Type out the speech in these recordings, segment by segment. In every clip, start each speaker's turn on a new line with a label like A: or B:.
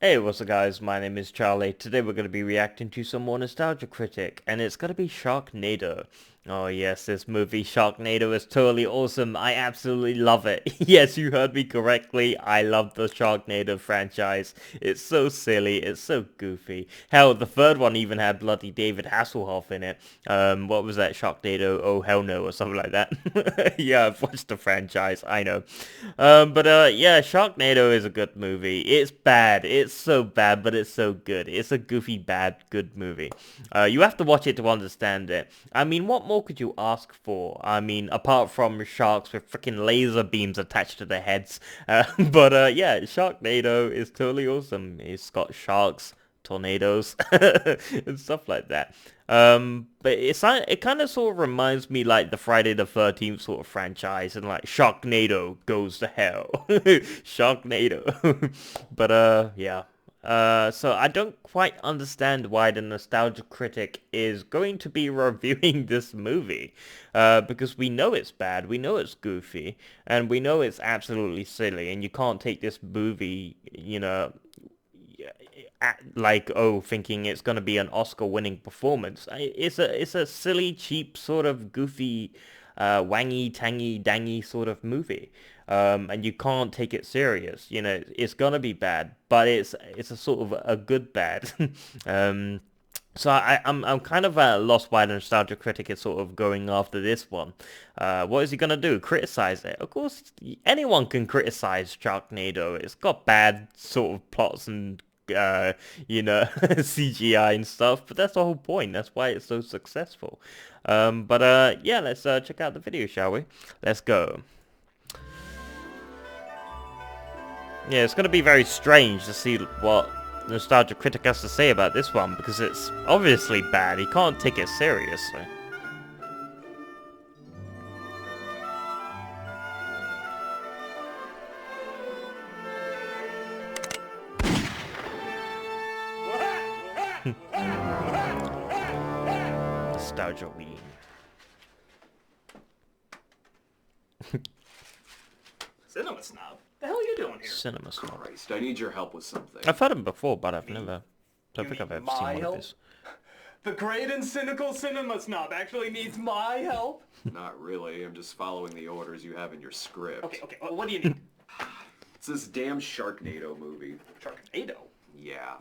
A: Hey, what's up guys, my name is Charlie. Today we're going to be reacting to some more nostalgia critic, and it's going to be Sharknado. Oh yes, this movie Sharknado is totally awesome. I absolutely love it. Yes, you heard me correctly. I love the Sharknado franchise. It's so silly, it's so goofy. Hell, the third one even had bloody David Hasselhoff in it. What was that, Sharknado? Oh hell no, or something like that. Yeah, I've watched the franchise, I know. Yeah, Sharknado is a good movie. It's bad. It's so bad, but it's so good. It's a goofy, bad, good movie. You have to watch it to understand it. I mean, what more could you ask for? I mean, apart from sharks with freaking laser beams attached to their heads. Yeah, Sharknado is totally awesome. It's got sharks, tornadoes, and stuff like that. But it kind of sort of reminds me like the Friday the 13th sort of franchise, and like Sharknado goes to hell. Sharknado. Yeah. So I don't quite understand why the nostalgia critic is going to be reviewing this movie. Because we know it's bad, we know it's goofy, and we know it's absolutely silly, and you can't take this movie, like, oh, thinking it's going to be an Oscar-winning performance. It's a silly, cheap, sort of goofy, wangy, tangy, dangy sort of movie. And you can't take it serious. You know, it's gonna be bad, but it's a sort of a good bad. um, so I'm kind of lost why the nostalgia critic is sort of going after this one. What is he gonna do? Criticize it? Of course, anyone can criticize Sharknado. It's got bad sort of plots and CGI and stuff, but that's the whole point. That's why it's so successful. Yeah, let's check out the video, shall we? Let's go. Yeah, it's gonna be very strange to see what Nostalgia Critic has to say about this one, because it's obviously bad. He can't take it seriously. Nostalgia Ween.
B: Cinema snob? The hell are you doing here?
A: Cinema Snob.
C: Christ, I need your help with something.
A: I've heard him before, but I've
B: Me?
A: never... Don't
B: You
A: think I've
B: need
A: ever seen
B: my
A: one
B: help?
A: of his.
B: The great and cynical cinema snob actually needs my help?
C: Not really, I'm just following the orders you have in your script.
B: Okay, what do you need?
C: It's this damn Sharknado movie.
B: Sharknado?
C: Yeah.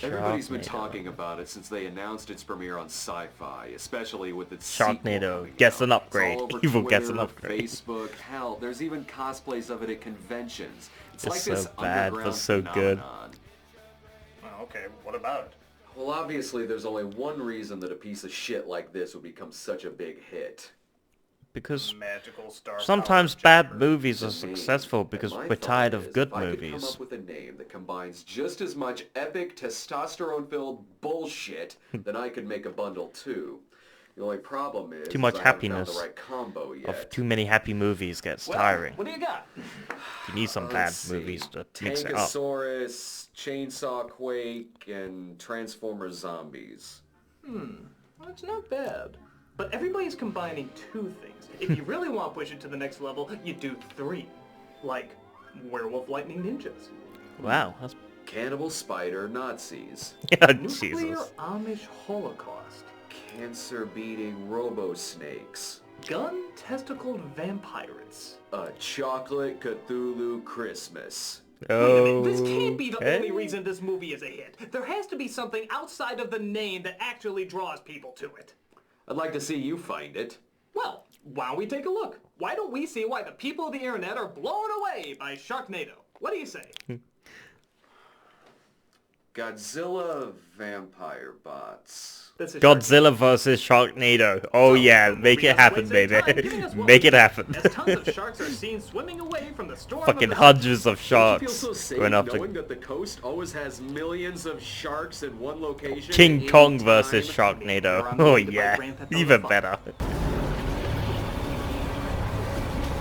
C: Everybody's been
A: Sharknado.
C: talking about it since they announced its premiere on Sci-Fi, especially with its sequel
A: Sharknado
C: coming
A: gets
C: out.
A: an upgrade.
C: It's all over
A: Evil
C: Twitter,
A: gets an upgrade.
C: Facebook, hell, there's even cosplays of it at conventions. It's
A: It's
C: like
A: so
C: this
A: bad, but
C: underground
A: so good.
C: phenomenon.
B: Oh, okay, what about it?
C: Well, obviously, there's only one reason that a piece of shit like this would become such a big hit.
A: Because
B: Magical star
A: sometimes
B: power
A: bad
B: jumper.
A: movies are
C: The name.
A: successful
C: And
A: because
C: my
A: we're
C: thought
A: tired of
C: is,
A: good
C: if I could come
A: movies.
C: up with a name that combines just as much epic testosterone-filled bullshit, then I could make a bundle too. The only problem is,
A: Too much
C: I haven't found
A: happiness
C: the right combo yet.
A: Of too many happy movies gets
B: Well,
A: tiring.
B: what do you got?
A: You need some bad
C: Let's see.
A: movies to mix it up.
C: Tankosaurus, Chainsaw Quake, and Transformer Zombies.
B: Well, it's not bad. But everybody's combining two things. If you really want to push it to the next level, you do three. Like Werewolf Lightning Ninjas.
A: Wow, that's
C: Cannibal Spider Nazis.
A: yeah,
B: Nuclear
A: Jesus.
B: Amish Holocaust.
C: Cancer-beating Robo-Snakes.
B: Gun-testicled vampirates.
C: A Chocolate Cthulhu Christmas.
B: Wait a minute, this can't be the
A: Okay.
B: only reason this movie is a hit. There has to be something outside of the name that actually draws people to it.
C: I'd like to see you find it.
B: Well, why don't we take a look? Why don't we see why the people of the internet are blown away by Sharknado? What do you say?
C: Godzilla Vampire Bots.
B: This is
A: Godzilla versus Sharknado. Oh yeah, make it happen, baby. Make it happen.
B: As tons of sharks are seen swimming away from the storm
A: Fucking
B: of the
A: hundreds of
C: Don't you
A: sharks
C: feel so safe
A: going after
C: knowing that the coast always has millions of sharks in one location?
A: King
C: at
A: Kong
C: any
A: versus
C: time?
A: Sharknado.
B: I'm
A: Oh
B: going to buy
A: yeah,
B: Grand Theft Auto
A: even
B: 5.
A: better.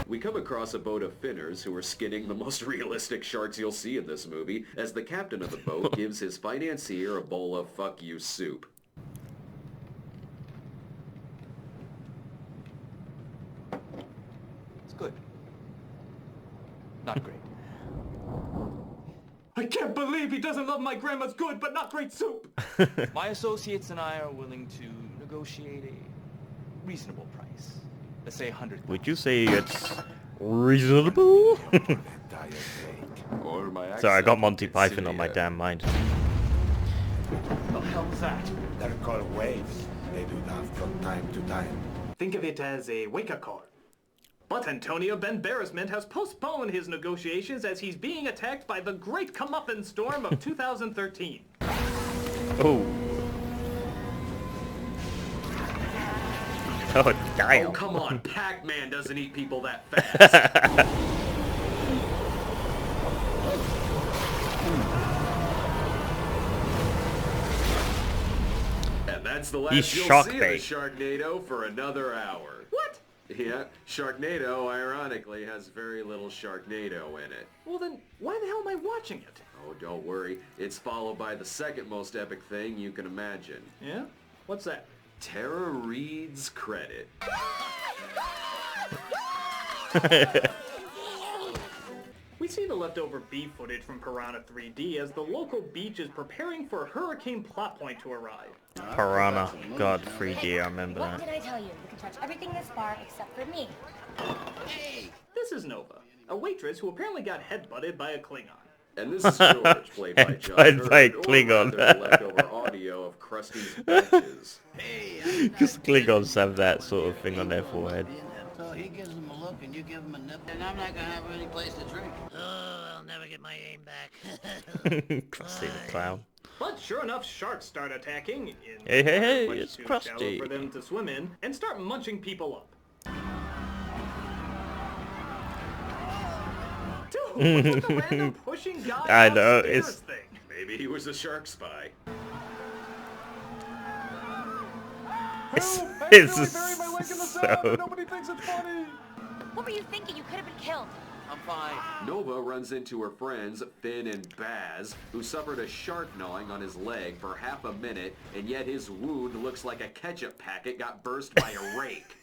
C: We come across a boat of finners who are skinning the most realistic sharks you'll see in this movie as the captain of the boat gives his financier a bowl of fuck you soup.
D: It's good. Not great.
B: I can't believe he doesn't love my grandma's good but not great soup.
D: My associates and I are willing to negotiate a reasonable price. Let's say 100.
A: Would you say it's reasonable?
C: Or my
A: Sorry, I got
C: accent,
A: Monty
C: it's
A: Python on my
C: India.
A: damn mind.
D: What the hell was that?
E: They're called waves. They do that from time to time.
B: Think of it as a wake-up call. But Antonio Banderas has postponed his negotiations as he's being attacked by the Great Comeuppance Storm of 2013.
A: Oh. Oh, damn.
C: Oh, come on. Pac-Man doesn't eat people that fast. And that's the last
A: He's
C: you'll
A: shark
C: see
A: bait.
C: of the Sharknado for another hour.
B: What?
C: Yeah, Sharknado, ironically, has very little Sharknado in it.
B: Well then, why the hell am I watching it?
C: Oh, don't worry. It's followed by the second most epic thing you can imagine.
B: Yeah? What's that?
C: Tara Reid's credit.
B: We see the leftover B footage from Piranha 3D as the local beach is preparing for a hurricane plot point to arrive.
A: Piranha. God, 3D, I remember
F: What
A: that.
F: did I tell you? You can touch everything in this bar except for me.
B: This is Nova, a waitress who apparently got headbutted by a Klingon.
C: And this is George, played by John
A: Played by
C: Hurt, or
A: Klingon.
C: rather, leftover audio of Krusty's Batches.
A: Because Klingons have that sort of thing on their forehead.
G: So he gives him a look and you give him a nip, and I'm not gonna have any place to drink. Oh, I'll never get my aim back.
A: Krusty the Clown.
B: But sure enough, sharks start attacking in
A: Hey, hey, hey,
B: much
A: it's
B: too
A: Krusty.
B: shallow for them to swim in and start munching people up. Dude, what's with the random pushing guy
A: I know,
B: upstairs
A: it's-
B: thing?
C: Maybe he was a shark spy.
A: It's,
E: Help!
A: it's
E: Accidentally buried my leg in the sand
A: so...
E: and nobody thinks it's funny!
F: What were you thinking? You could have been killed.
D: I'm fine.
C: Nova runs into her friends, Finn and Baz, who suffered a shark gnawing on his leg for half a minute, and yet his wound looks like a ketchup packet got burst by a rake.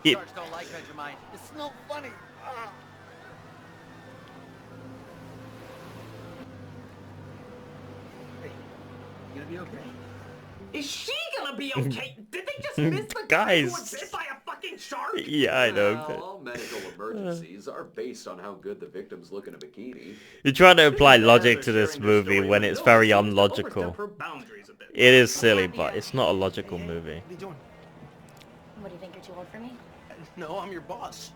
D: Sharks don't like Vegemite. It's no funny. Hey, you gonna be okay?
B: Is she gonna be okay? Did they just miss the guy who was
A: Guys.
B: bit by a fucking shark?
A: Yeah, I know.
C: Well, all medical emergencies are based on how good the victims look in a bikini.
A: You're trying to apply
B: Baz
A: logic
B: are
A: to this
B: sharing their
A: movie
B: story
A: when
B: with
A: it's
B: Nova
A: very
B: seems to overstep
A: unlogical.
B: her boundaries a bit.
A: It is silly, but it's not a logical movie.
G: What are you doing?
F: What do you think? You're too old for me?
G: No, I'm your boss.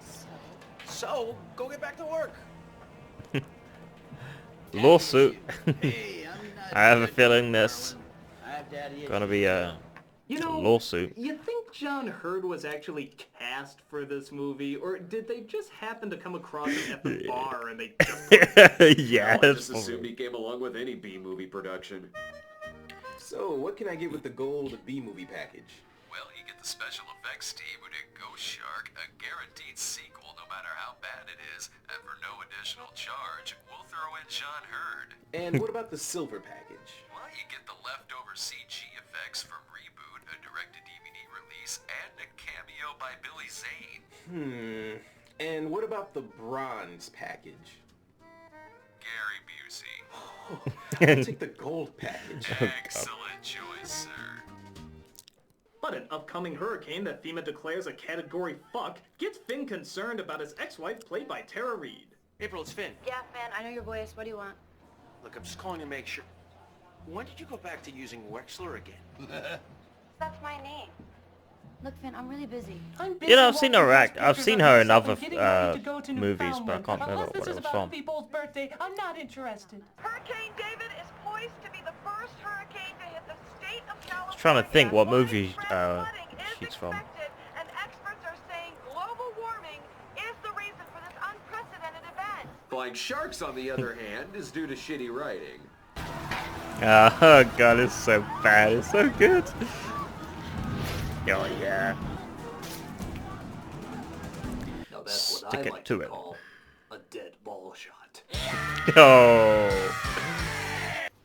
F: So,
G: So, go get back to work.
A: Lawsuit.
G: Hey, I'm not
A: I have a feeling this
G: I have daddy
A: gonna be a
B: You know,
A: lawsuit.
B: you think John Hurd was actually cast for this movie, or did they just happen to come across him at the bar and they just
A: Yeah,
C: I
A: that's
C: just assumed
A: probably-
C: he came along with any B-movie production.
H: So, what can I get with the gold B-movie package?
C: Well, you get the special effects team who did Ghost Shark, a guaranteed sequel no matter how bad it is, and for no additional charge, we'll throw in John Hurd.
H: And what about the silver package?
C: Well, you get the leftover CG effects from Reboot, a direct-to-DVD release, and a cameo by Billy Zane.
H: And what about the bronze package?
C: Gary Busey.
H: I'll take the gold package.
C: Excellent choice, sir.
B: But an upcoming hurricane that FEMA declares a category fuck gets Finn concerned about his ex-wife played by Tara Reid.
D: April, it's Finn.
F: yeah, Finn, I know your voice. What do you want?
G: Look, I'm just calling to make sure. When did you go back to using Wexler again?
F: That's my name. Look, Finn, I'm really busy.
A: You know, I've seen her act. I've seen her in other movies, but I can't remember what it was from.
I: People's birthday, I'm not interested.
J: Hurricane David is poised to be the first hurricane to hit the state of California.
A: Trying to think what movie
J: Widespread flooding is
A: she's from.
J: expected, and experts are saying global warming is the reason for this unprecedented event.
C: Flying Sharks, on the other hand, is due to shitty writing.
A: Oh god, it's so bad. It's so good. Oh yeah.
B: Now that's what
A: Stick
B: I
A: it
B: like
A: to
B: to
A: it.
B: call a dead ball shot.
A: Oh.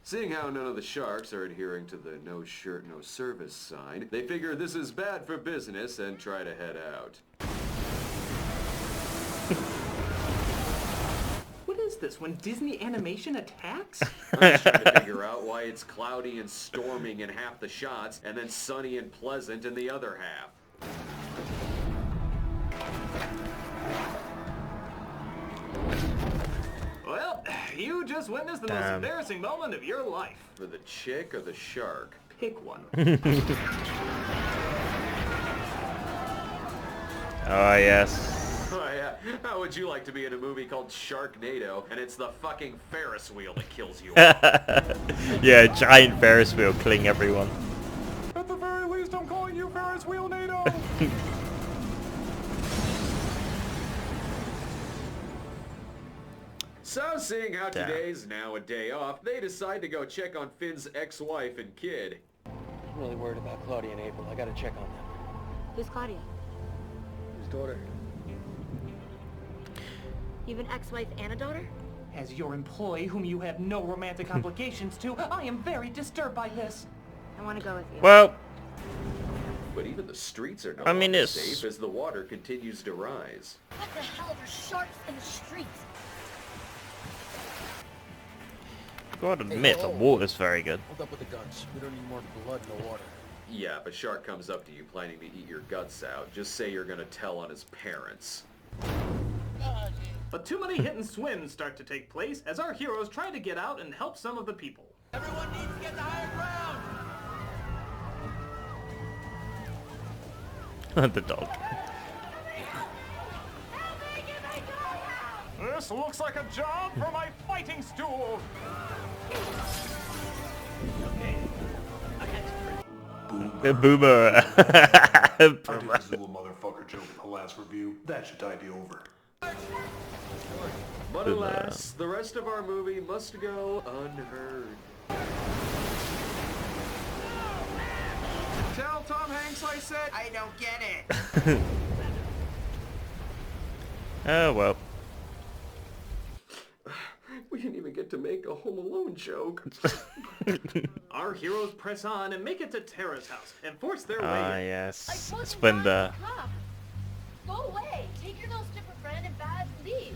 C: Seeing how none of the sharks are adhering to the no shirt, no service sign, they figure this is bad for business and try to head out.
B: What is this, when Disney animation attacks?
C: I'm just trying to figure out why it's cloudy and storming in half the shots, and then sunny and pleasant in the other half.
B: Well, you just witnessed the most embarrassing moment of your life.
C: For the chick or the shark?
B: Pick one.
A: Oh, yes.
C: Oh yeah, how would you like to be in a movie called Sharknado, and it's the fucking Ferris wheel that kills you off?
A: Yeah, giant Ferris wheel killing everyone.
B: At the very least, I'm calling you Ferris Wheel NATO!
C: So, seeing how today's now a day off, they decide to go check on Finn's ex-wife and kid.
D: I'm really worried about Claudia and April. I gotta check on them.
F: Who's Claudia?
D: His daughter.
F: You have an ex-wife and a daughter?
I: As your employee, whom you have no romantic obligations to, I am very disturbed by this.
F: I want to go with you.
A: Well,
C: But even the streets are no
A: I mean,
C: longer
A: it's...
C: safe as the water continues to rise.
F: What the hell are sharks in the streets?
A: gotta admit, the water's very good.
E: Hold up with the guns. We don't need more blood in the water.
C: Yeah, if a shark comes up to you planning to eat your guts out, just say you're gonna tell on his parents.
B: But too many hit and swims start to take place as our heroes try to get out and help some of the people.
G: Everyone needs to get to higher ground!
A: The dog.
B: This looks like a job for my fighting stool!
A: The boomer.
E: I did this little motherfucker joke in the last review. That should tide you over.
C: But alas, the rest of our movie must go unheard. Tell Tom Hanks I said I don't get it.
A: Oh well.
C: We didn't even get to make a Home Alone joke.
B: Our heroes press on and make it to Tara's house and force their way
A: Ah
B: in.
A: yes. It's when the
F: Go away. Take your little stripper friend and Baz leave.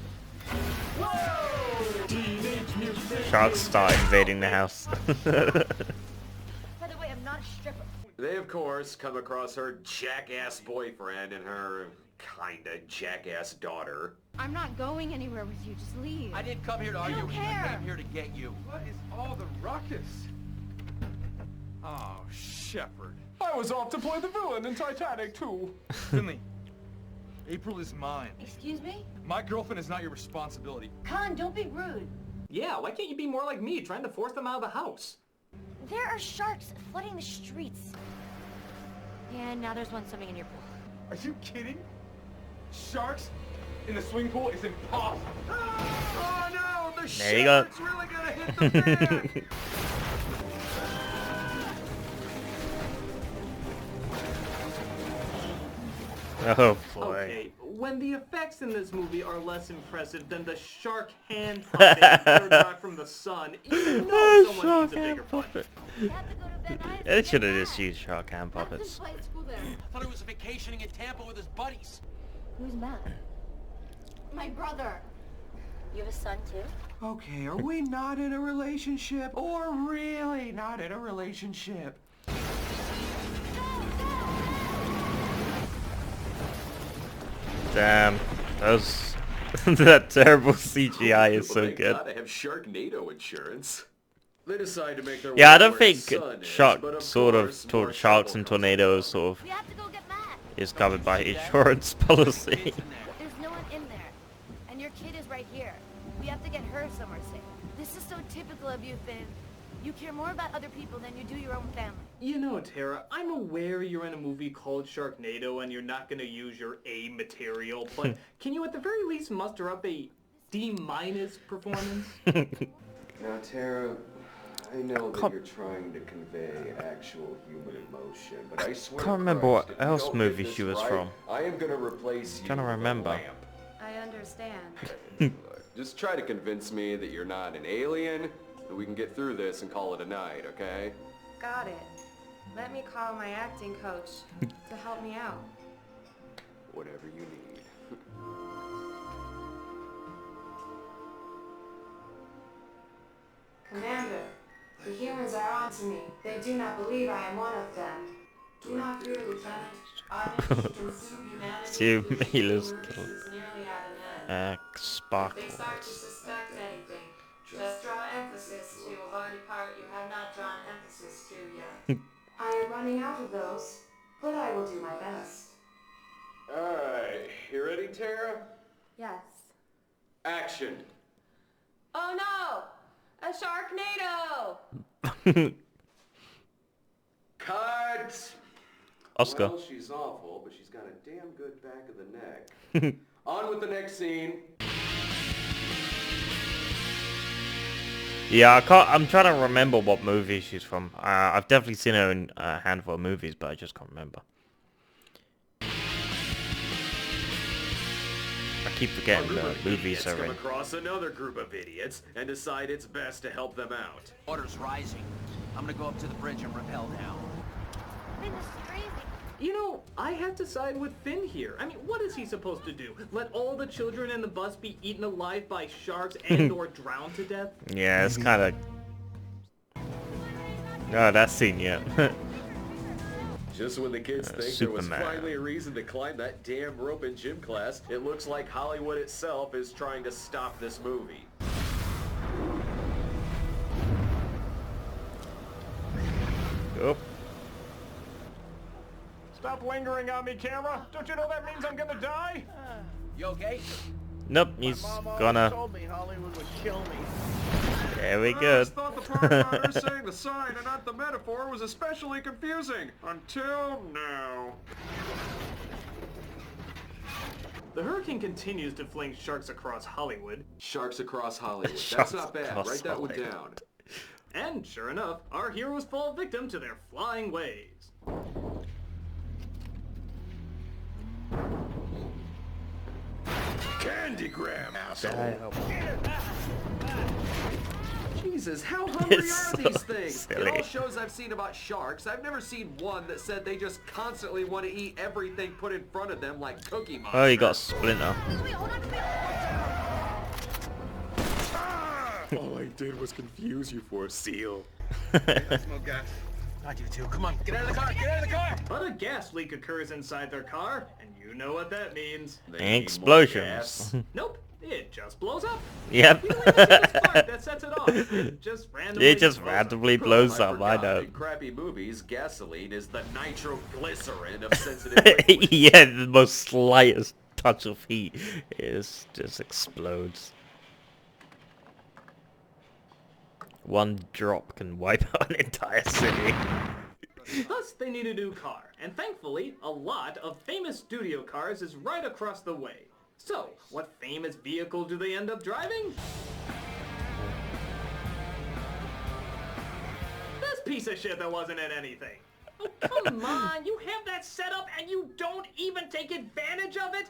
A: sharks start invading the house.
F: By the way, I'm not a stripper.
C: They, of course, come across her jackass boyfriend and her kinda jackass daughter.
F: I'm not going anywhere with you. Just leave.
D: I didn't come here to argue
F: don't
D: with you. I
F: care.
D: came here to get you. What is all the ruckus? Oh, Shepard.
B: I was off to play the villain in Titanic too.
D: Finley, April is mine.
F: Excuse me?
D: My girlfriend is not your responsibility.
F: Khan, don't be rude.
B: Yeah, why can't you be more like me, trying to force them out of the house?
F: There are sharks flooding the streets. And now there's one swimming in your pool.
D: Are you kidding? Sharks in the swimming pool is impossible.
C: Oh no, the
A: There you go.
C: shark's really gonna hit the fan.
A: Oh boy.
B: Okay, when the effects in this movie are less impressive than the shark hand puppet airdrop from the sun, you know someone needs a bigger budget.
F: You have to go to bed.
A: They should have just used shark hand puppets.
F: Play at school there.
G: I thought he was vacationing in Tampa with his buddies.
F: Who's Matt? My brother. You have a son too?
B: Okay, are we not in a relationship? Or really not in a relationship?
A: Damn, those that terrible CGI is so
C: They
A: good.
C: gotta have Sharknado insurance. They decide to make their
A: Yeah, I
C: way
A: don't
C: where
A: think
C: the sun is,
A: shark
C: but of
A: sort
C: course,
A: of
C: more
A: sharks
C: trouble
A: and
C: comes
A: tornadoes
C: about.
A: sort of
F: We have to go get Matt.
A: is covered by insurance policy.
F: There's no one in there. And your kid is right here. We have to get her somewhere safe. This is so typical of you, Finn. You care more about other people than you do your own family.
B: You know, Tara, I'm aware you're in a movie called Sharknado and you're not going to use your A material, but can you at the very least muster up a D- performance?
H: Now, Tara, I know that you're trying to convey actual human emotion, but I swear
A: Can't
H: to
A: remember
H: Christ,
A: what
H: if you
A: else
H: don't
A: movie
H: get this
A: she was
H: right,
A: from.
H: I am gonna replace you
A: Trying to
H: with a
A: remember.
H: lamp.
F: I understand.
H: Look, just try to convince me that you're not an alien, and we can get through this and call it a night, okay?
F: Got it. Let me call my acting coach to help me out.
H: Whatever you need.
K: humans are onto me. They do not believe I am one of them. Do not fear, Lieutenant. Our mission to consume humanity
A: Two
K: through
A: Mila's
K: humors
A: killed.
K: is nearly at an end. If they start to
A: Sparkles.
K: suspect anything, just draw emphasis to a body part you have not drawn emphasis to yet. I am running out of those, but I will do my best.
C: Alright, you ready, Tara?
K: Yes.
C: Action!
K: Oh no! A Sharknado!
C: Cut!
A: Oscar.
C: Well, she's awful, but she's got a damn good back of the neck. On with the next scene.
A: Yeah, I'm trying to remember what movie she's from. I've definitely seen her in a handful of movies, but I just can't remember. I keep forgetting the movies are
C: come
A: in.
C: across another group of idiots and decide it's best to help them out.
G: Water's rising. I'm gonna go up to the bridge and rappel down.
F: Finn, this is crazy.
B: You know, I have to side with Finn here. I mean, what is he supposed to do? Let all the children in the bus be eaten alive by sharks and or drowned to death?
A: Yeah, it's kind of... Oh, that scene, yeah.
C: Just when the kids think
A: Superman.
C: there was finally a reason to climb that damn rope in gym class, it looks like Hollywood itself is trying to stop this movie.
A: Oh.
I: Stop lingering on me, camera. Don't you know that means I'm gonna die?
G: You okay?
A: Nope, he's gonna...
G: told me Hollywood would kill me.
A: There we
C: I
A: go.
C: always thought the part about her saying the sign and not the metaphor was especially confusing. Until now.
B: The hurricane continues to fling sharks across Hollywood.
C: Sharks across Hollywood.
A: Sharks
C: That's not bad.
A: across
C: Write that one
A: Hollywood.
C: down.
B: And sure enough, our heroes fall victim to their flying waves.
E: Candygram, asshole.
C: Jesus, how hungry
A: It's
C: are
A: so
C: these things? In
A: silly.
C: all shows I've seen about sharks, I've never seen one that said they just constantly want to eat everything put in front of them like Cookie Monster.
A: Oh, you got Splinter.
C: All I did was confuse you for a seal.
G: I do too. Come on, get out of the car! Get out of the car!
B: But a gas leak occurs inside their car, and you know what that means.
C: They need more
A: Explosions.
C: gas.
B: Nope, it just blows up.
A: Yep.
B: You don't even see the spark that sets it off. It just randomly
A: It just
B: blows up.
A: randomly blows
C: I
A: up, I
C: forgot,
A: know.
C: in crappy movies, gasoline is the nitroglycerin of sensitive liquids.
A: Yeah, the most slightest touch of heat is just explodes. One drop can wipe out an entire city.
B: Plus, they need a new car, and thankfully, a lot of famous studio cars is right across the way. So, what famous vehicle do they end up driving? This piece of shit that wasn't in anything. Oh, come on, you have that set up and you don't even take advantage of it?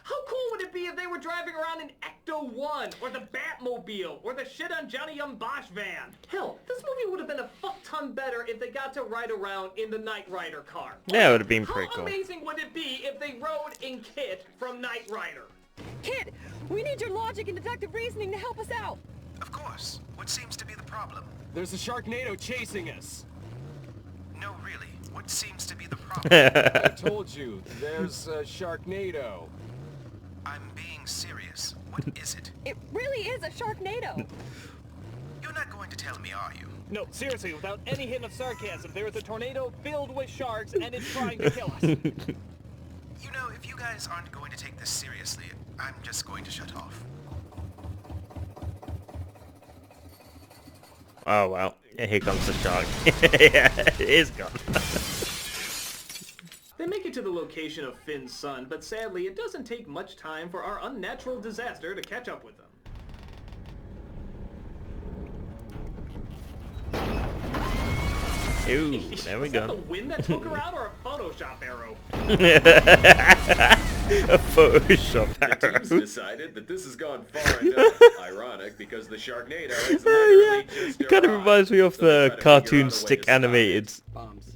B: How cool would it be if they were driving around in Ecto-1, or the Batmobile, or the shit on Johnny Young Bosch van? Hell, this movie would have been a fuck ton better if they got to ride around in the Knight Rider car.
A: Yeah, it would have been pretty
B: How
A: cool.
B: amazing would it be if they rode in Kit from Knight Rider?
L: Kid, we need your logic and deductive reasoning to help us out.
M: Of course. What seems to be the problem?
N: There's a Sharknado chasing us.
M: No, really. What seems to be the problem?
N: I told you, there's a Sharknado.
M: I'm being serious. What is it?
L: It really is a Sharknado.
M: You're not going to tell me, are you?
I: No, seriously, without any hint of sarcasm, there is a tornado filled with sharks and it's trying to kill us.
M: You know, if you guys aren't going to take this seriously, I'm just going to shut off.
A: Oh well, here comes the shark. Yeah, it is gone.
B: They make it to the location of Finn's son, but sadly it doesn't take much time for our unnatural disaster to catch up with them.
A: Ooh, there we
B: Was that
A: go.
B: the wind that took her out or a Photoshop arrow?
A: A Photoshop
C: The
A: arrow.
C: team's decided that this has gone far enough. Ironic, because the Sharknado is literally just
A: It kind of
C: arrived.
A: reminds me of
C: So they try
A: the
C: to figure out a
A: cartoon
C: way
A: stick
C: to stop it.
A: animated.
O: Bombs.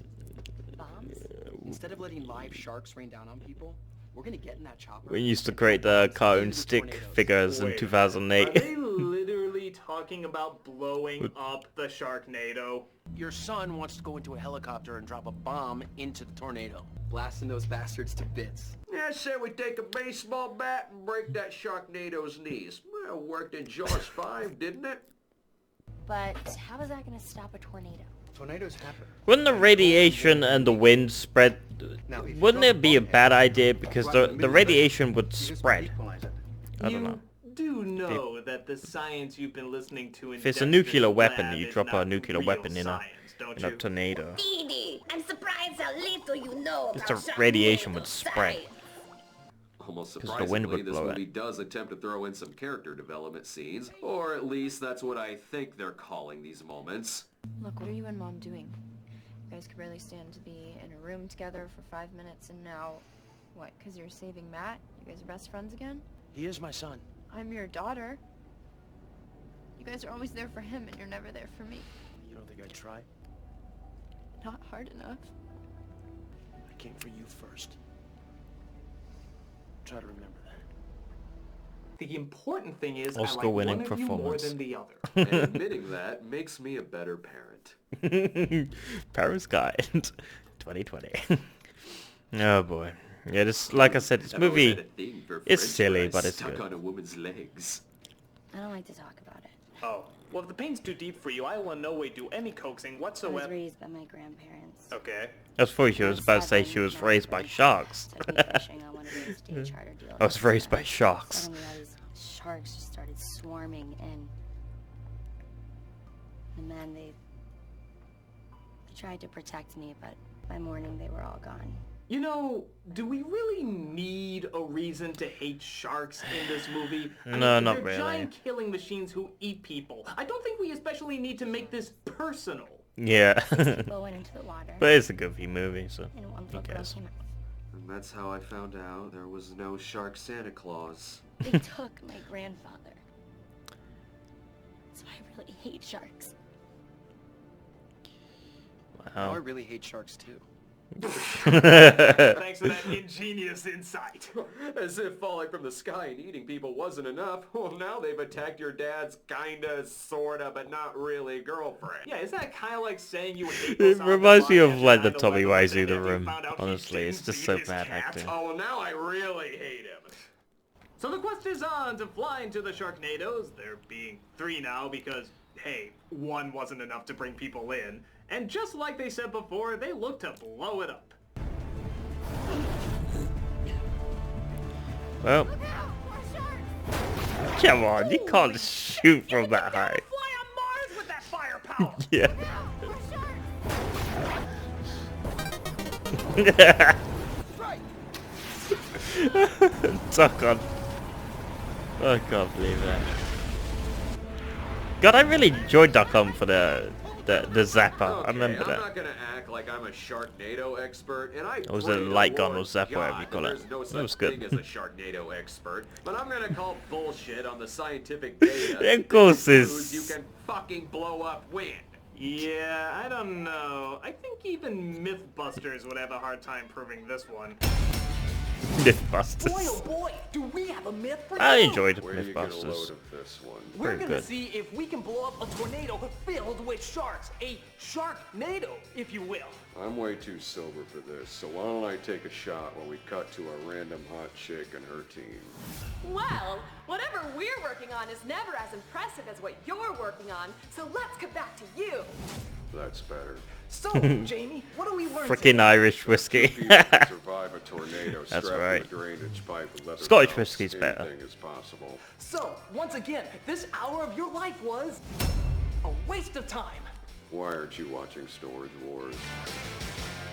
O: Instead of letting live sharks rain down on people, we're gonna get in that chopper.
A: We used to create the cartoon stick figures in
B: Wait, Are
A: 2008.
B: they literally really talking about blowing up the Sharknado?
O: Your son wants to go into a helicopter and drop a bomb into the tornado, blasting those bastards to bits.
C: Yeah, say we take a baseball bat and break that Sharknado's knees. Well, worked in Jaws 5, didn't it?
F: But how is that gonna stop a tornado?
O: Tornadoes happen.
A: Wouldn't the radiation and the wind spread? Wouldn't it be a bad idea because the radiation would spread? I don't know.
B: You do know that the science you've been listening to in
A: If it's a
B: Dexter's
A: nuclear weapon,
B: lab
A: you
B: is
A: drop a
B: not
A: nuclear
B: real
A: weapon in
B: science, don't
A: a
B: you?
A: tornado.
F: Edie, I'm surprised how little you know
A: Just the radiation would spread.
C: Almost
A: Because the wind
C: surprisingly,
A: would
C: this
A: blow
C: movie
A: it.
C: does attempt to throw in some character development scenes, or at least that's what I think they're calling these moments.
K: Look, what are you and Mom doing? You guys could barely stand to be in a room together for 5 minutes, and now, what, because you're saving Matt? You guys are best friends again?
O: He is my son.
K: I'm your daughter. You guys are always there for him, and you're never there for me.
O: You don't think I'd try?
K: Not hard enough.
O: I came for you first. Try to remember that.
B: The important thing is I like
A: Oscar-winning
B: one of you more
A: performance.
B: than the other.
C: And admitting that makes me a better parent.
A: Paris Guide 2020. Oh boy. Yeah, this, like I said, this
C: I've always
A: movie
C: had a thing for
A: is
C: French
A: silly,
C: fries
A: but it's
C: stuck
A: good.
C: on a woman's legs.
F: I don't like to talk about it.
B: Oh, well, if the pain's too deep for you, I will in no way do any coaxing
F: I was
B: whatsoever.
F: raised by my grandparents.
B: Okay.
A: I thought she was about to say she was raised by sharks.
F: Took me fishing on one of those day charter deals.
A: I was raised by sharks.
F: Suddenly all these sharks just started swarming in. And then they tried to protect me, but by morning they were all gone.
B: You know, do we really need a reason to hate sharks in this movie?
A: No, not
B: they're
A: really.
B: giant killing machines who eat people. I don't think we especially need to make this personal.
A: Yeah.
F: People went into the water.
A: But it's a goofy movie, so
F: And one
A: who
F: little girl
A: cares?
F: came out.
C: And that's how I found out there was no Shark Santa Claus.
F: They took my grandfather. So I really hate sharks.
O: Now I
A: Wow.
O: really hate sharks too.
B: Thanks for that ingenious insight.
C: As if falling from the sky and eating people wasn't enough. Well, now they've attacked your dad's kinda, sorta, but not really girlfriend.
B: Yeah, is that kind of like saying you would hate
A: It
B: Osama
A: reminds me
B: bin
A: of
B: Laden
A: like the
B: after
A: Tommy
B: 9/11
A: Wiseau
B: and
A: The
B: then you
A: Room.
B: found out he
A: Honestly, it's
B: didn't
A: just
B: beat
A: so
B: his
A: bad
B: cat?
A: acting.
C: Oh, well, now I really hate him.
B: So the quest is on to fly into the Sharknados, there being 3 now because, hey, 1 wasn't enough to bring people in. And just like they said before, they look to blow it up.
A: Well, come on, you can't shoot from that high.
B: Fly on Mars with that firepower!
A: Yeah. Duck on. I can't believe that. God, I really enjoyed Duck on for the zapper.
C: Okay,
A: I remember
C: I'm
A: that.
C: not gonna act like I'm a Sharknado expert, and I
A: Or was it
C: pray to
A: light gun
C: Lord
A: or zapper, whatever you
C: God
A: call
C: that
A: it.
C: There's no
A: That
C: such
A: was good.
C: thing as a Sharknado expert, but I'm gonna call bullshit on the scientific data.
A: Of course
C: that
A: it's-
C: proves you can fucking blow up wind.
B: Yeah, I don't know. I think even Mythbusters would have a hard time proving this one.
A: Mythbusters.
I: Boy, oh boy, do we have a myth for
A: I
I: you?
A: enjoyed
C: Where do you get a
A: Mythbusters.
C: load of this one?
I: We're
A: Very
I: gonna
A: good.
I: see if we can blow up a tornado filled with sharks. A Sharknado, if you will.
H: I'm way too sober for this, so why don't I take a shot while we cut to a random hot chick and her team?
L: Well, whatever we're working on is never as impressive as what you're working on, so let's get back to you.
H: That's better.
I: So, Jamie, what do we learn
A: Freaking
I: today?
A: Irish whiskey.
H: People can survive a tornado
A: That's
H: strapped
A: right.
H: to a drainage pipe with leather
A: Scottish
H: belts.
A: whiskey's better.
H: Anything is possible.
I: So, once again, this hour of your life was a waste of time.
H: Why aren't you watching Storage Wars?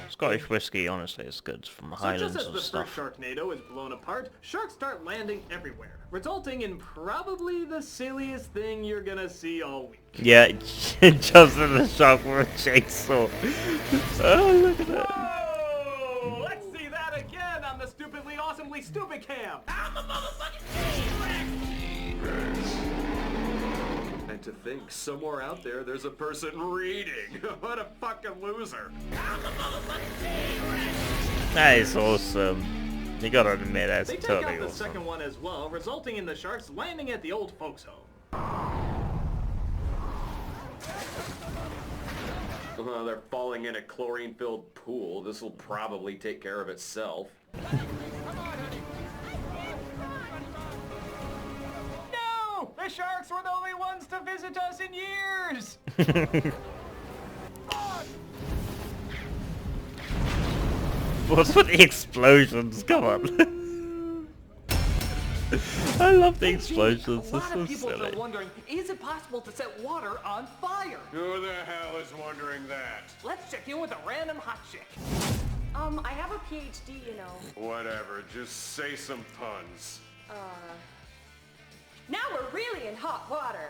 A: Scottish whiskey, honestly, is good from the
B: So
A: Highlands
B: just as
A: and
B: the
A: stuff.
B: first Sharknado is blown apart, sharks start landing everywhere, resulting in probably the silliest thing you're gonna see all week.
A: Yeah, jumps in the shark with a chainsaw. Oh, look at that.
B: Whoa! Let's see that again on the stupidly awesomely stupid cam. I'm a motherfucking
C: And to think, somewhere out there, there's a person reading. What a fucking loser.
A: That is awesome. You gotta admit, that's
B: They take
A: totally
B: out the
A: awesome.
B: second one as well, resulting in the sharks landing at the old folks home.
C: Well, they're falling in a chlorine-filled pool. This will probably take care of itself.
B: No! The sharks were the only ones to visit us in years!
A: What's with the explosions? Come on. I love the explosions.
B: A
A: This
B: lot of
A: is
B: people
A: silly.
B: are wondering, is it possible to set water on fire?
E: Who the hell is wondering that?
B: Let's check in with a random hot chick.
L: I have a PhD, you know.
E: Whatever, just say some puns.
L: Now we're really in hot water.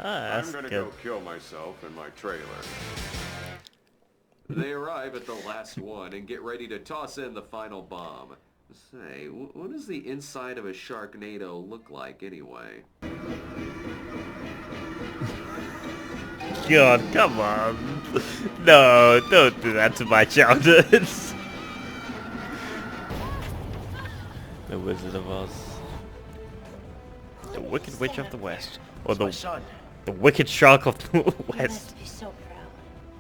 A: Ah, that's
E: I'm gonna
A: good.
E: go kill myself in my trailer.
C: They arrive at the last one and get ready to toss in the final bomb. Say, what does the inside of a Sharknado look like anyway?
A: God, come on. No, don't do that to my childhood. The Wizard of Oz. The Wicked Witch of the West. Or the Wicked Shark of the West.
F: Be so proud.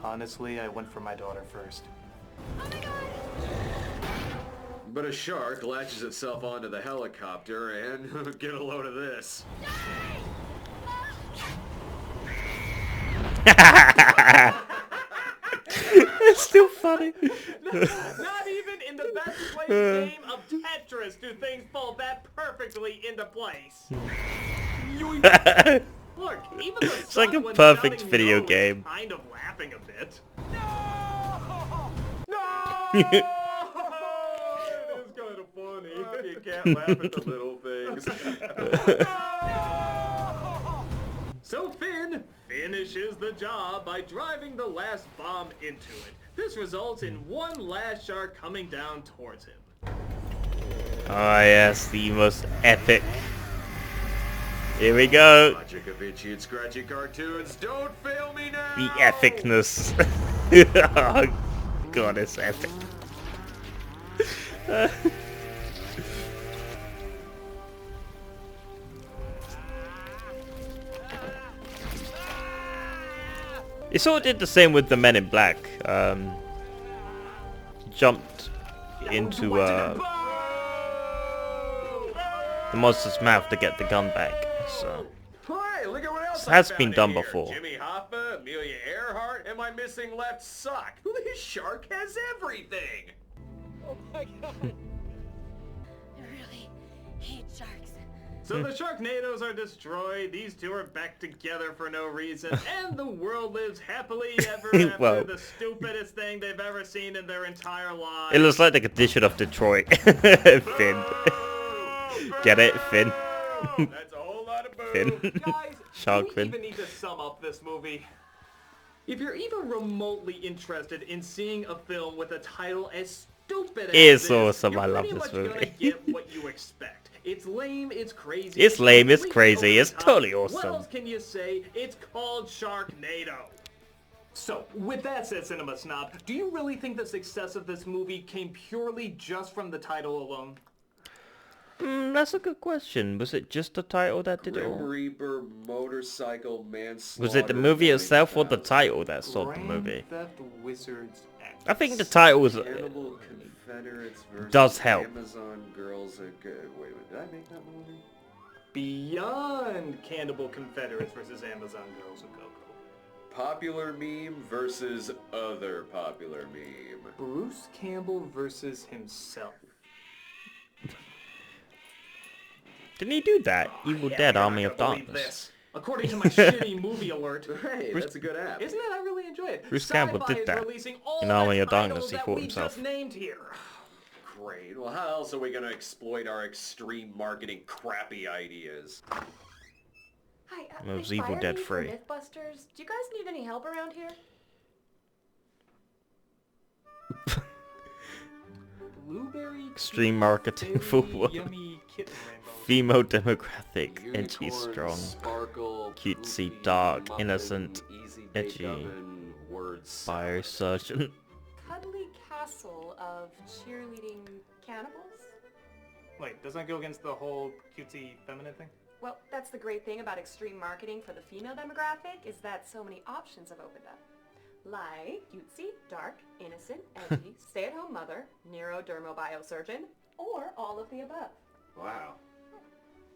I: Honestly, I went for my daughter first.
C: But a shark latches itself onto the helicopter and get a load of this.
A: It's still funny.
B: Not even in the best played game of Tetris do things fall that perfectly into place. Look, even the
A: It's like
B: sun
A: a
B: when
A: perfect
B: shouting
A: video
B: no is
A: game.
B: kind of laughing a bit.
C: It is kind of funny. You can't laugh at the little things.
B: So Finn finishes the job by driving the last bomb into it. This results in one last shark coming down towards him.
A: Oh yes, the most epic. Here we go.
C: Watching a bitchy and scratchy cartoons, don't fail me now!
A: The epicness. Oh god, it's epic. It sort of did the same with the Men in Black. Jumped into the monster's mouth to get the gun back. So
C: Hey, look at what else
A: it has
C: I
A: been
C: found
A: done
C: in here.
A: before.
C: Jimmy Hoffa, Amelia Earhart, and my missing left sock. This shark has everything!
O: Oh my god.
F: I really hate sharks.
B: So the Sharknadoes are destroyed, these two are back together for no reason, and the world lives happily ever after,
A: Well.
B: the stupidest thing they've ever seen in their entire lives.
A: it looks like the condition of Detroit. Finn. Get it, Finn?
B: That's a whole lot of boo.
A: Finn.
B: Guys,
A: Shark
B: we
A: Finn.
B: even need to sum up this movie. If you're even remotely interested in seeing a film with a title as stupid as
A: It's
B: this,
A: awesome,
B: you're
A: I love
B: pretty
A: this
B: much
A: movie.
B: gonna get what you expect. It's lame, it's crazy.
A: It's lame, it's
B: completely
A: crazy,
B: over
A: it's
B: the top.
A: totally
B: What
A: awesome.
B: else can you say? It's called Sharknado. So, with that said, Cinema Snob, do you really think the success of this movie came purely just from the title alone?
A: That's a good question. Was it just the title that did it
C: Grim
A: all?
C: Reaper, motorcycle, manslaughter...
A: Was it the movie itself or the
C: 90,000.
A: title that sold the movie?
B: Theft Wizards X.
A: I think the title was
C: Cannibal Confederates versus
A: does help.
C: Amazon Girls... Wait a minute, did I make that movie?
B: Beyond Cannibal Confederates versus Amazon Girls and Coco.
C: Popular meme versus other popular meme.
B: Bruce Campbell versus himself.
A: Didn't he do that? Evil
B: Yeah,
A: Dead
B: you're
A: Army
B: not
A: of
B: gonna believe
A: Darkness.
B: this. According to my shitty movie alert.
C: Hey, that's a good app.
B: Isn't it? I really enjoy it.
A: Bruce Campbell
B: Sci-Fi
A: did
B: is
A: that.
B: releasing all
A: In
B: the
A: Army of
B: titles
A: Darkness, he
B: that
A: fought
B: we
A: himself.
B: just named here.
C: Great. Well, how else are we going to exploit our extreme marketing crappy ideas?
L: Hi,
A: It was
L: I
A: Evil
L: fired
A: Dead
L: me for
A: 3.
L: Mythbusters. Do you guys need any help around here?
B: Blueberry
A: Extreme marketing for what?
B: yummy kitten rainbow.
A: Female demographic, edgy,
C: Unicorn,
A: strong,
C: sparkle,
A: cutesy,
C: poofy,
A: dark,
C: muffin,
A: innocent,
C: easy bake
A: edgy,
C: oven, word salad.
A: biosurgeon.
K: Cuddly castle of cheerleading cannibals?
B: Wait, doesn't that go against the whole cutesy feminine thing?
L: Well, that's the great thing about extreme marketing for the female demographic is that so many options have opened up. Like cutesy, dark, innocent, edgy, stay-at-home mother, neurodermobiosurgeon, or all of the above.
C: Wow.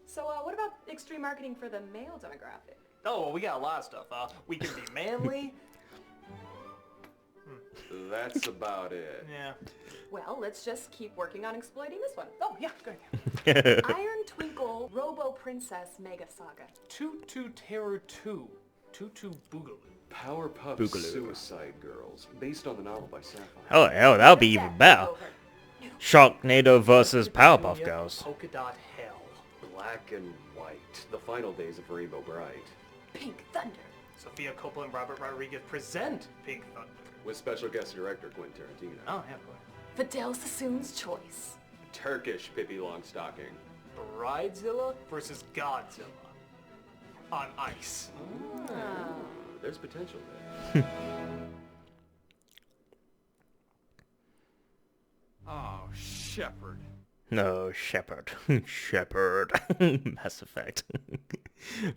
L: So what about extreme marketing for the male demographic?
B: Oh, well, we got a lot of stuff. We can be manly.
C: That's about it.
B: Yeah.
L: Well, let's just keep working on exploiting this one.
B: Oh, yeah, good.
L: Iron Twinkle Robo Princess Mega Saga.
B: Tutu Terror 2. Tutu Boogaloo.
H: Powerpuff
A: Boogaloo.
H: Suicide Girls, based on the novel by Sapphire.
A: Oh hell, that'll be even better. Sharknado versus Powerpuff Girls.
B: Polka Dot Hell.
H: Black and White, the final days of Rainbow Bright.
L: Pink Thunder.
B: Sophia Coppola and Robert Rodriguez present Pink Thunder.
H: With special guest director Quentin Tarantino.
B: Oh, yeah, boy.
L: Fidel Sassoon's Choice.
H: Turkish Pippi Longstocking.
B: Bridezilla versus Godzilla. On ice.
H: There's potential there.
N: Oh, Shepard.
A: No, Shepard. Shepard. Mass Effect.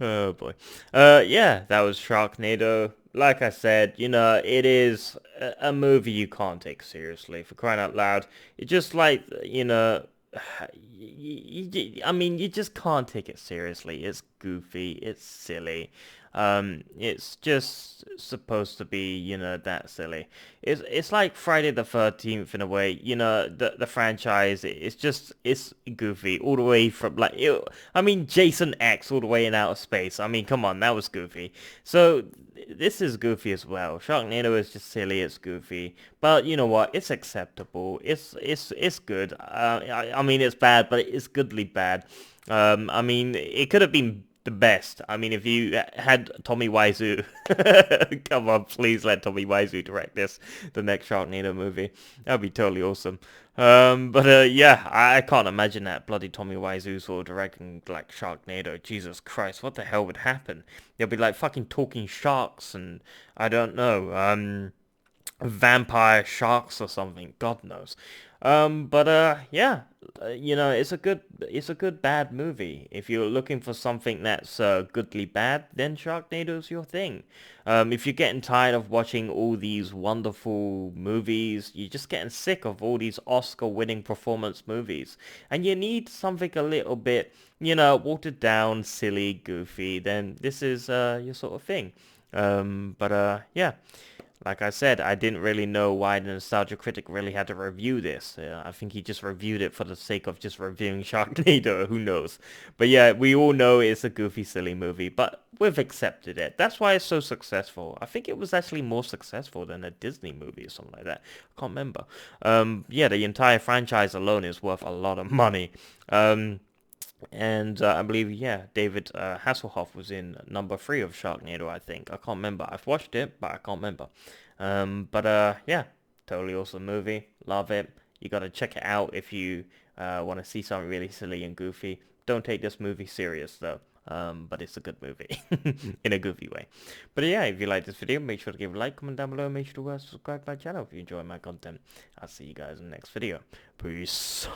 A: Oh boy. Yeah, that was Sharknado. Like I said, you know, it is a movie you can't take seriously, for crying out loud. It's just like, you know, I mean, you just can't take it seriously. It's goofy. It's silly. It's just supposed to be, you know, that silly. It's like Friday the 13th in a way, you know, the franchise, it's goofy all the way from, like, I mean, Jason X all the way in outer space. I mean, come on, that was goofy. So, this is goofy as well. Sharknado is just silly, it's goofy. But, you know what, it's acceptable. It's good. I mean, it's bad, but it's goodly bad. I mean, it could have been the best. I mean, if you had Tommy Wiseau, come on, please let Tommy Wiseau direct the next Sharknado movie. That'd be totally awesome. Yeah, I can't imagine that bloody Tommy Wiseau sort of directing like Sharknado. Jesus Christ, what the hell would happen? There'll be like fucking talking sharks and I don't know, vampire sharks or something. God knows. Yeah, you know, it's a good bad movie. If you're looking for something that's goodly bad, then Sharknado's your thing. If you're getting tired of watching all these wonderful movies, you're just getting sick of all these Oscar-winning performance movies, and you need something a little bit, you know, watered down, silly, goofy, then this is your sort of thing. Yeah. Like I said, I didn't really know why the Nostalgia Critic really had to review this. I think he just reviewed it for the sake of just reviewing Sharknado, who knows. But yeah, we all know it's a goofy, silly movie, but we've accepted it. That's why it's so successful. I think it was actually more successful than a Disney movie or something like that. I can't remember. Yeah, the entire franchise alone is worth a lot of money. And I believe, yeah, David Hasselhoff was in number 3 of Sharknado, I think. I can't remember. I've watched it, but I can't remember. Yeah, totally awesome movie. Love it. You gotta check it out if you want to see something really silly and goofy. Don't take this movie serious, though. But it's a good movie in a goofy way. But yeah, if you like this video, make sure to give a like, comment down below, and make sure to subscribe to my channel if you enjoy my content. I'll see you guys in the next video. Peace.